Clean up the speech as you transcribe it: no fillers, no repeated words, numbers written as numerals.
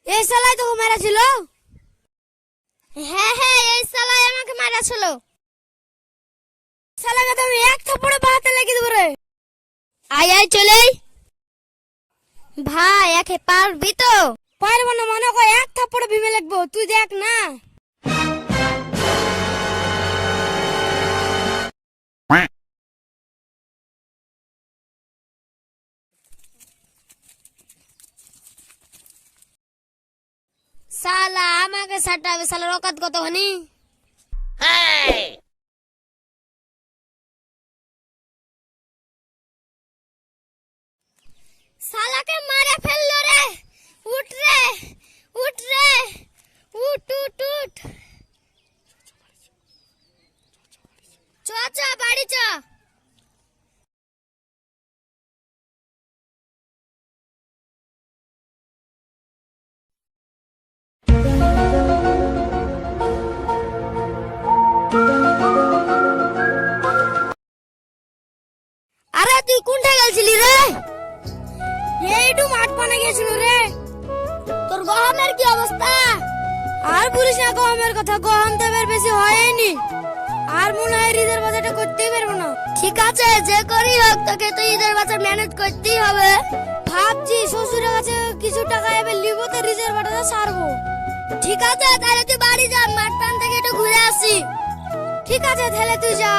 এই শালাই তোকে মেরেছিল? হ্যাঁ হ্যাঁ, এই শালাই আমাকে মেরেছিল। শালাকে তো আমি এক থাপ্পড়ে বাহাতে লেগে দেবো রে। আয় আয় চলে আয়। ভাই একে পারবি তো? পারবো না মনে কর, এক থাপ্পড়ে ভীমে লাগবো, তুই দেখ না। শালা আমাকে সাটাবে, শালার অকাত কত হনি। শালাকে মারে ফেললো রে। উঠ রে, উঠ রে, উঠ উঠ উঠ। চ চ বাড়ি চ। আরে তুই কোনটা গেছিলি রে? এইটু মাঠ পানে গেছিল রে। তোর গহমের কি অবস্থা? আর বলিস না গহমের কথা, গহম তো এবার বেশি হয়নি। আর মনে হয় ঈদের বাজারটা করতেই পারবো না। ঠিক আছে, যে করি হোক তোকে তো ঈদের বাজার ম্যানেজ করতেই হবে। ভাবছি শ্বশুরের কাছে কিছু টাকা এবার লিবো, তো ঈদের বাজারটা সারবো। ঠিক আছে তাহলে তুই বাড়ি যা, মাঠ পান থেকে একটু ঘুরে আসি। ঠিক আছে তাহলে তুই যা।